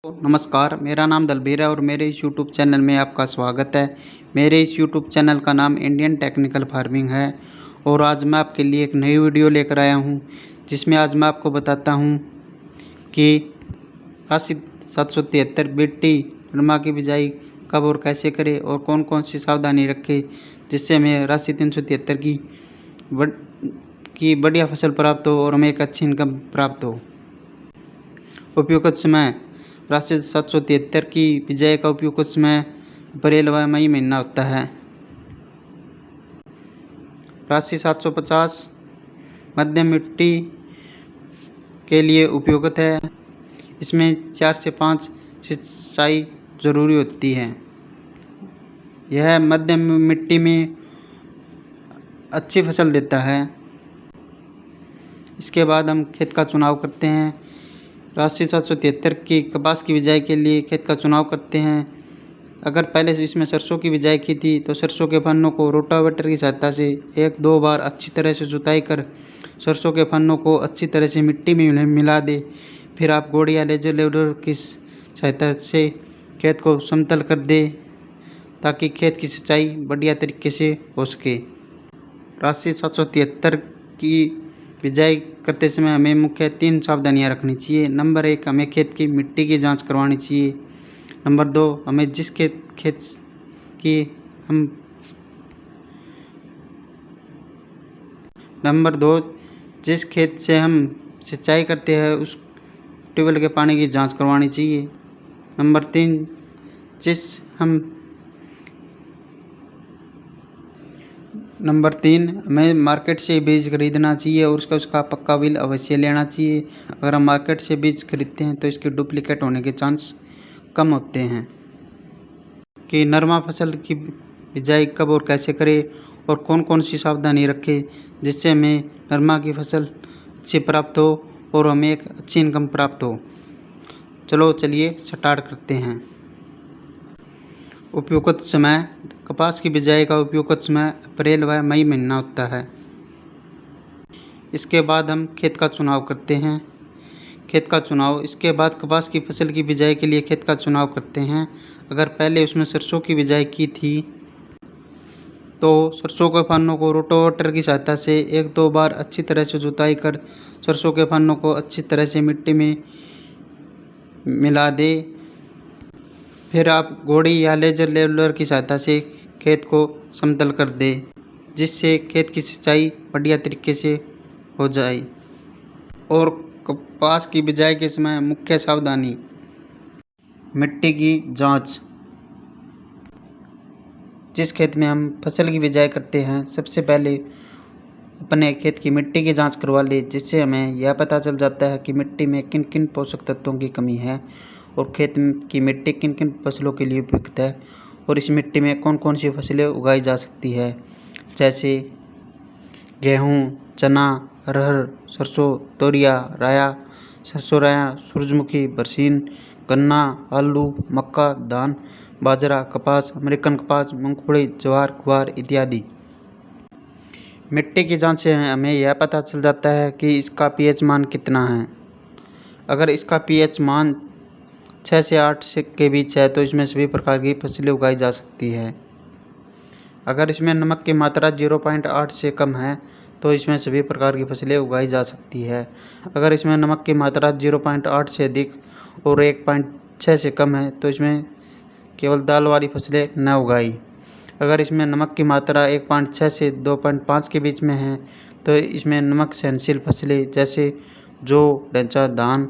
नमस्कार, मेरा नाम दलबीर है और मेरे इस यूट्यूब चैनल में आपका स्वागत है। मेरे इस यूट्यूब चैनल का नाम इंडियन टेक्निकल फार्मिंग है और आज मैं आपके लिए एक नई वीडियो लेकर आया हूं, जिसमें आज मैं आपको बताता हूं कि 773 BT नरमा की बिजाई कब और कैसे करें और कौन कौन सी सावधानी रखें, जिससे हमें 8373 की बढ़िया फसल प्राप्त हो और हमें एक अच्छी इनकम प्राप्त हो। उपयुक्त समय 773 की बिजाई का उपयुक्त समय अप्रैल व मई महीना होता है। 750 मध्यम मिट्टी के लिए उपयुक्त है। इसमें 4 से 5 सिंचाई ज़रूरी होती है। यह मध्यम मिट्टी में अच्छी फसल देता है। इसके बाद हम खेत का चुनाव करते हैं। 773 की कपास की बिजाई के लिए खेत का चुनाव करते हैं। अगर पहले से इसमें सरसों की बिजाई की थी तो सरसों के फन्नों को रोटावेटर की सहायता से 1-2 बार अच्छी तरह से जुताई कर सरसों के फन्नों को अच्छी तरह से मिट्टी में मिला दे। फिर आप गोड़ी या लेजर लेवलर की सहायता से खेत को समतल कर दे ताकि खेत की सिंचाई बढ़िया तरीके से हो सके। 773 की बिजाई करते समय हमें मुख्य 3 सावधानियां रखनी चाहिए। नंबर 1, हमें खेत की मिट्टी की जांच करवानी चाहिए। नंबर 2, हमें जिस खेत की हम नंबर 2 जिस खेत से हम सिंचाई करते हैं उस ट्यूबवेल के पानी की जांच करवानी चाहिए। नंबर 3, हमें मार्केट से बीज खरीदना चाहिए और उसका पक्का बिल अवश्य लेना चाहिए। अगर हम मार्केट से बीज खरीदते हैं तो इसके डुप्लीकेट होने के चांस कम होते हैं। कि नरमा फसल की बिजाई कब और कैसे करें और कौन कौन सी सावधानी रखें, जिससे हमें नरमा की फसल अच्छी प्राप्त हो और हमें एक अच्छी इनकम प्राप्त हो। चलिए स्टार्ट करते हैं। उपयुक्त समय कपास की बिजाई का उपयुक्त समय अप्रैल व मई महीना होता है। इसके बाद हम खेत का चुनाव करते हैं। इसके बाद कपास की फसल की बिजाई के लिए खेत का चुनाव करते हैं। अगर पहले उसमें सरसों की बिजाई की थी तो सरसों के फन्नों को रोटावेटर की सहायता से 1-2 बार अच्छी तरह से जुताई कर सरसों के फन्नों को अच्छी तरह से मिट्टी में मिला दे। फिर आप गोड़ी या लेजर लेवलर की सहायता से खेत को समतल कर दे, जिससे खेत की सिंचाई बढ़िया तरीके से हो जाए। और कपास की बिजाई के समय मुख्य सावधानी, मिट्टी की जांच। जिस खेत में हम फसल की बिजाई करते हैं सबसे पहले अपने खेत की मिट्टी की जांच करवा ले, जिससे हमें यह पता चल जाता है कि मिट्टी में किन किन पोषक तत्वों की कमी है और खेत की मिट्टी किन किन फसलों के लिए उपयुक्त है और इस मिट्टी में कौन कौन सी फसलें उगाई जा सकती है, जैसे गेहूँ, चना, अरहर, सरसों, तोरिया, राया, सरसों राया, सूरजमुखी, बरसीन, गन्ना, आलू, मक्का, धान, बाजरा, कपास, अमेरिकन कपास, मूंगफली, ज्वार, ग्वार इत्यादि। मिट्टी की जांच से हमें यह पता चल जाता है कि इसका पीएच मान कितना है। अगर इसका पीएच मान 6 से 8 के बीच है तो इसमें सभी प्रकार की फसलें उगाई जा सकती है। अगर इसमें नमक की मात्रा 0.8 से कम है तो इसमें सभी प्रकार की फसलें उगाई जा सकती है। अगर इसमें नमक की मात्रा 0.8 से अधिक और 1.6 से कम है तो इसमें केवल दाल वाली फसलें न उगाई। अगर इसमें नमक की मात्रा 1.6 से 2.5 के बीच में है तो इसमें नमक सहनशील फसलें जैसे जौ, ढैंचा, धान,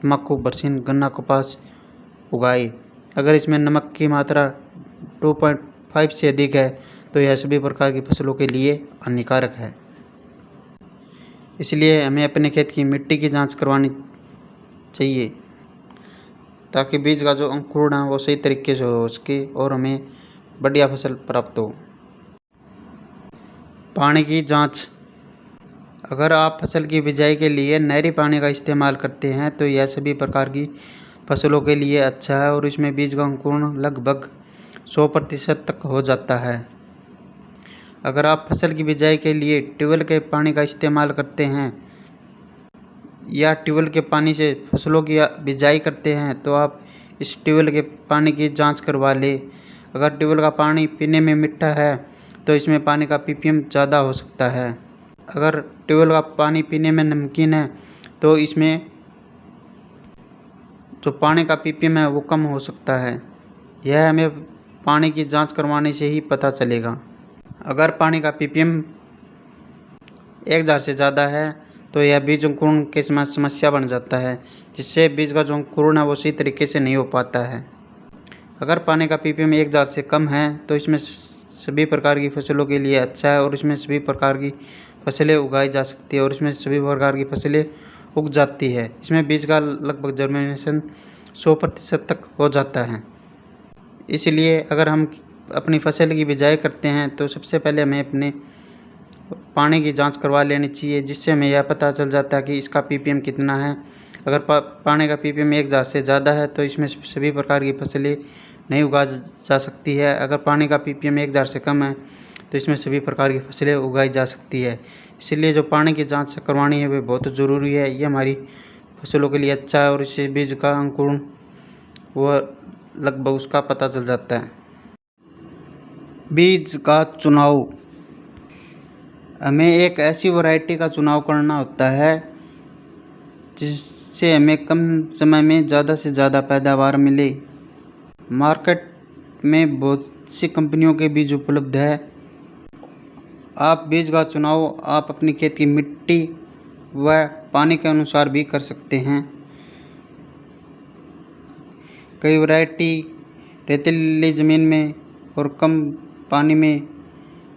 तम्बाकू, बरसीन, गन्ना, कपास उगाई। अगर इसमें नमक की मात्रा 2.5 से अधिक है तो यह सभी प्रकार की फसलों के लिए हानिकारक है। इसलिए हमें अपने खेत की मिट्टी की जांच करवानी चाहिए ताकि बीज का जो अंकुरण है वो सही तरीके से हो सके और हमें बढ़िया फसल प्राप्त हो। पानी की जांच। अगर आप फसल की बिजाई के लिए नहरी पानी का इस्तेमाल करते हैं तो यह सभी प्रकार की फसलों के लिए अच्छा है और इसमें बीज का अंकुरण लगभग 100% तक हो जाता है। अगर आप फसल की बिजाई के लिए ट्यूबवेल के पानी का इस्तेमाल करते हैं या ट्यूबवेल के पानी से फसलों की बिजाई करते हैं तो आप इस ट्यूबवेल के पानी की जांच करवा लें। अगर ट्यूबवेल का पानी पीने में मीठा है तो इसमें पानी का पीपीएम ज़्यादा हो सकता है। अगर ट्यूबवेल का पानी पीने में नमकीन है तो इसमें जो पानी का पीपीएम है वो कम हो सकता है। यह हमें पानी की जांच करवाने से ही पता चलेगा। अगर पानी का पीपीएम 1000 से ज़्यादा है तो यह बीज अंकुरण के समय समस्या बन जाता है, जिससे बीज का जो अंकुरण है वो सही तरीके से नहीं हो पाता है। अगर पानी का पीपीएम 1000 से कम है तो इसमें सभी प्रकार की फसलों के लिए अच्छा है और इसमें सभी प्रकार की फसलें उगाई जा सकती है और इसमें सभी प्रकार की फसलें उग जाती है। इसमें बीज का लगभग जर्मिनेशन 100% तक हो जाता है। इसलिए अगर हम अपनी फसल की बिजाई करते हैं तो सबसे पहले हमें अपने पानी की जांच करवा लेनी चाहिए, जिससे हमें यह पता चल जाता है कि इसका पीपीएम कितना है। अगर पानी का पीपीएम 1000 से ज़्यादा है तो इसमें सभी प्रकार की फसलें नहीं उगा जा सकती है। अगर पानी का पीपीएम 1000 से कम है तो इसमें सभी प्रकार की फसलें उगाई जा सकती है। इसलिए जो पानी की जांच करवानी है वह बहुत ज़रूरी है। ये हमारी फसलों के लिए अच्छा है और इससे बीज का अंकुरण वह लगभग उसका पता चल जाता है। बीज का चुनाव, हमें एक ऐसी वैरायटी का चुनाव करना होता है जिससे हमें कम समय में ज़्यादा से ज़्यादा पैदावार मिले। मार्केट में बहुत सी कंपनियों के बीज उपलब्ध है। आप बीज का चुनाव आप अपनी खेत की मिट्टी व पानी के अनुसार भी कर सकते हैं। कई वैरायटी रेतीली ज़मीन में और कम पानी में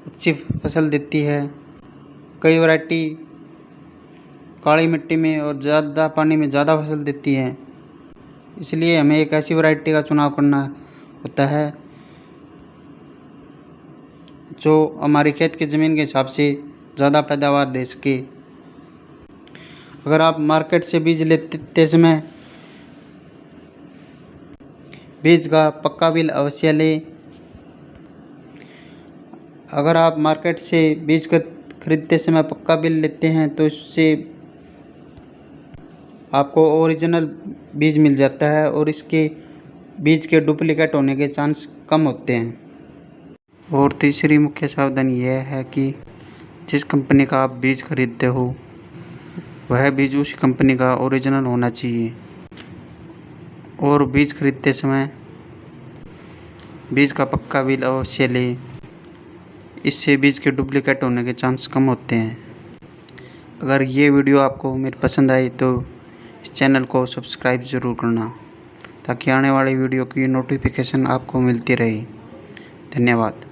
अच्छी फसल देती है। कई वैरायटी काली मिट्टी में और ज़्यादा पानी में ज़्यादा फसल देती है। इसलिए हमें एक ऐसी वैरायटी का चुनाव करना होता है जो हमारी खेत की ज़मीन के हिसाब से ज़्यादा पैदावार दे सके। अगर आप मार्केट से बीज लेते समय बीज का पक्का बिल अवश्य लें। अगर आप मार्केट से बीज खरीदते समय पक्का बिल लेते हैं तो इससे आपको ओरिजिनल बीज मिल जाता है और इसके बीज के डुप्लीकेट होने के चांस कम होते हैं। और तीसरी मुख्य सावधानी यह है कि जिस कंपनी का आप बीज खरीदते हो वह बीज उसी कंपनी का ओरिजिनल होना चाहिए। और बीज खरीदते समय बीज का पक्का बिल अवश्य लें, इससे बीज के डुप्लीकेट होने के चांस कम होते हैं। अगर ये वीडियो आपको मेरी पसंद आई तो इस चैनल को सब्सक्राइब ज़रूर करना, ताकि आने वाली वीडियो की नोटिफिकेशन आपको मिलती रहे। धन्यवाद।